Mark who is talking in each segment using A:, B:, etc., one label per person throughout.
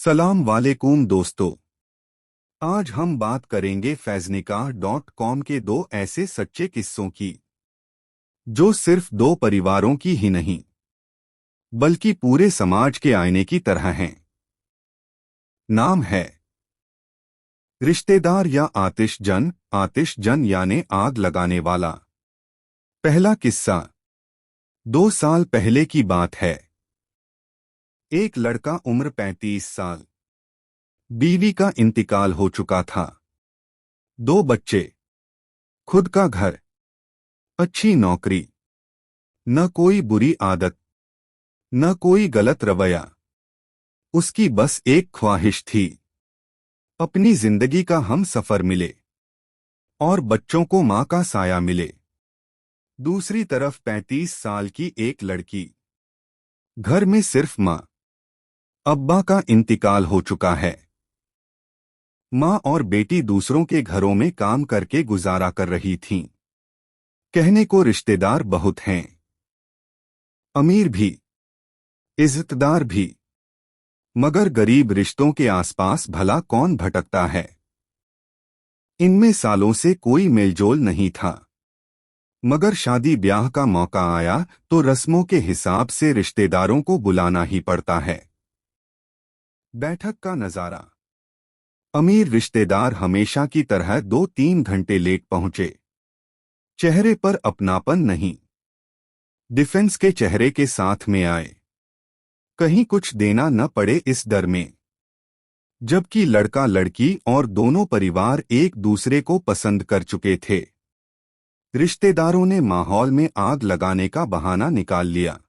A: सलाम वालेकुम दोस्तों। आज हम बात करेंगे फैज़निकाह.com के दो ऐसे सच्चे किस्सों की जो सिर्फ दो परिवारों की ही नहीं बल्कि पूरे समाज के आईने की तरह हैं। नाम है रिश्तेदार या आतिश जन यानी आग लगाने वाला। पहला किस्सा 2 साल पहले की बात है। एक लड़का उम्र 35 साल, बीवी का इंतकाल हो चुका था, 2 बच्चे, खुद का घर, अच्छी नौकरी, न कोई बुरी आदत, न कोई गलत रवैया। उसकी बस एक ख्वाहिश थी, अपनी जिंदगी का हम सफर मिले और बच्चों को मां का साया मिले। दूसरी तरफ 35 साल की एक लड़की, घर में सिर्फ मां, अब्बा का इंतकाल हो चुका है। मां और बेटी दूसरों के घरों में काम करके गुजारा कर रही थीं। कहने को रिश्तेदार बहुत हैं, अमीर भी, इज्जतदार भी, मगर गरीब रिश्तों के आसपास भला कौन भटकता है। इनमें सालों से कोई मेलजोल नहीं था, मगर शादी ब्याह का मौका आया तो रस्मों के हिसाब से रिश्तेदारों को बुलाना ही पड़ता है। बैठक का नजारा। अमीर रिश्तेदार हमेशा की तरह 2-3 घंटे लेट पहुंचे। चेहरे पर अपनापन नहीं, डिफेंस के चेहरे के साथ में आए, कहीं कुछ देना न पड़े इस डर में। जबकि लड़का लड़की और दोनों परिवार एक दूसरे को पसंद कर चुके थे। रिश्तेदारों ने माहौल में आग लगाने का बहाना निकाल लिया।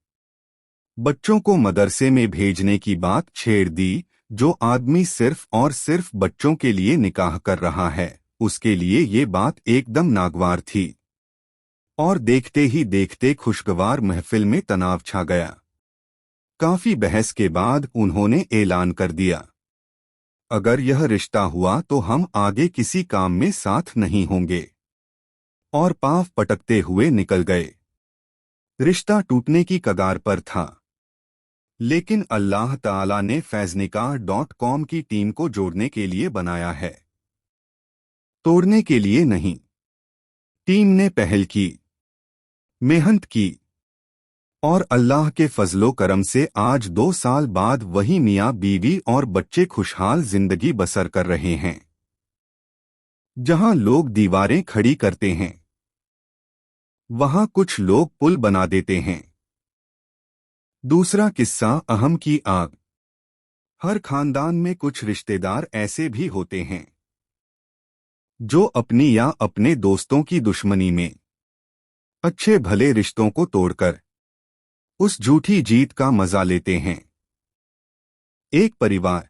A: बच्चों को मदरसे में भेजने की बात छेड़ दी। जो आदमी सिर्फ और सिर्फ बच्चों के लिए निकाह कर रहा है, उसके लिए ये बात एकदम नागवार थी। और देखते ही देखते खुशगवार महफिल में तनाव छा गया। काफी बहस के बाद उन्होंने ऐलान कर दिया, अगर यह रिश्ता हुआ तो हम आगे किसी काम में साथ नहीं होंगे। और पांव पटकते हुए निकल गए। रिश्ता टूटने की कगार पर था, लेकिन अल्लाह ताला ने फैज़निकाह.com की टीम को जोड़ने के लिए बनाया है, तोड़ने के लिए नहीं। टीम ने पहल की, मेहनत की, और अल्लाह के फजलो करम से आज 2 साल बाद वही मियाँ बीवी और बच्चे खुशहाल जिंदगी बसर कर रहे हैं। जहां लोग दीवारें खड़ी करते हैं, वहां कुछ लोग पुल बना देते हैं। दूसरा किस्सा, अहम की आग। हर खानदान में कुछ रिश्तेदार ऐसे भी होते हैं जो अपनी या अपने दोस्तों की दुश्मनी में अच्छे भले रिश्तों को तोड़कर उस झूठी जीत का मजा लेते हैं। एक परिवार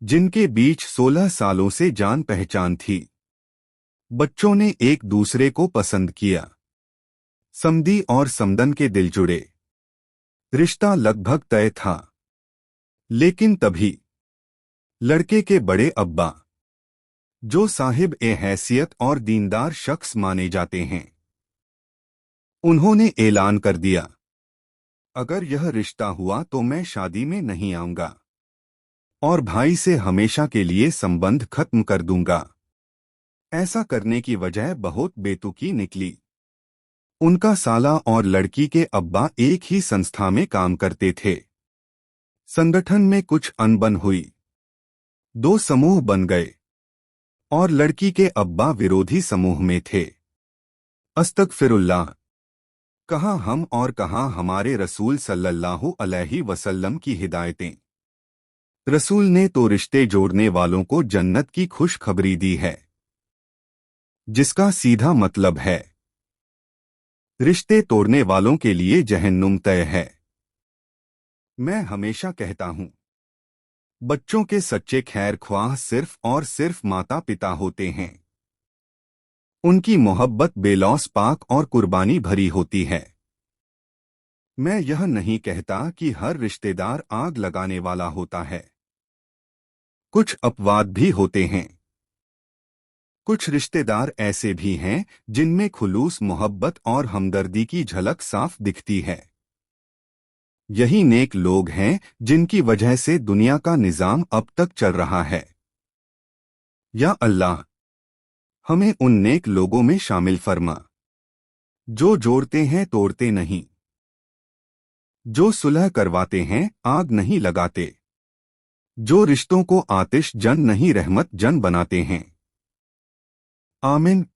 A: जिनके बीच 16 सालों से जान पहचान थी, बच्चों ने एक दूसरे को पसंद किया, समधी और समदन के दिल जुड़े, रिश्ता लगभग तय था। लेकिन तभी लड़के के बड़े अब्बा, जो साहिब ए हैसियत और दीनदार शख्स माने जाते हैं, उन्होंने ऐलान कर दिया, अगर यह रिश्ता हुआ तो मैं शादी में नहीं आऊंगा और भाई से हमेशा के लिए संबंध खत्म कर दूंगा। ऐसा करने की वजह बहुत बेतुकी निकली। उनका साला और लड़की के अब्बा एक ही संस्था में काम करते थे। संगठन में कुछ अनबन हुई, 2 समूह बन गए और लड़की के अब्बा विरोधी समूह में थे। अस्तगफिरुल्लाह, कहाँ हम और कहाँ हमारे रसूल सल्लल्लाहु अलैहि वसल्लम की हिदायतें। रसूल ने तो रिश्ते जोड़ने वालों को जन्नत की खुशखबरी दी है, जिसका सीधा मतलब है रिश्ते तोड़ने वालों के लिए जहन्नुम तय है। मैं हमेशा कहता हूं, बच्चों के सच्चे खैर ख्वाह सिर्फ और सिर्फ माता पिता होते हैं। उनकी मोहब्बत बेलौस पाक और कुर्बानी भरी होती है। मैं यह नहीं कहता कि हर रिश्तेदार आग लगाने वाला होता है। कुछ अपवाद भी होते हैं। कुछ रिश्तेदार ऐसे भी हैं जिनमें खुलूस मोहब्बत और हमदर्दी की झलक साफ दिखती है। यही नेक लोग हैं जिनकी वजह से दुनिया का निजाम अब तक चल रहा है। या अल्लाह, हमें उन नेक लोगों में शामिल फरमा जो जोड़ते हैं तोड़ते नहीं, जो सुलह करवाते हैं आग नहीं लगाते, जो रिश्तों को आतिश जन नहीं रहमत जन बनाते हैं। आमिन।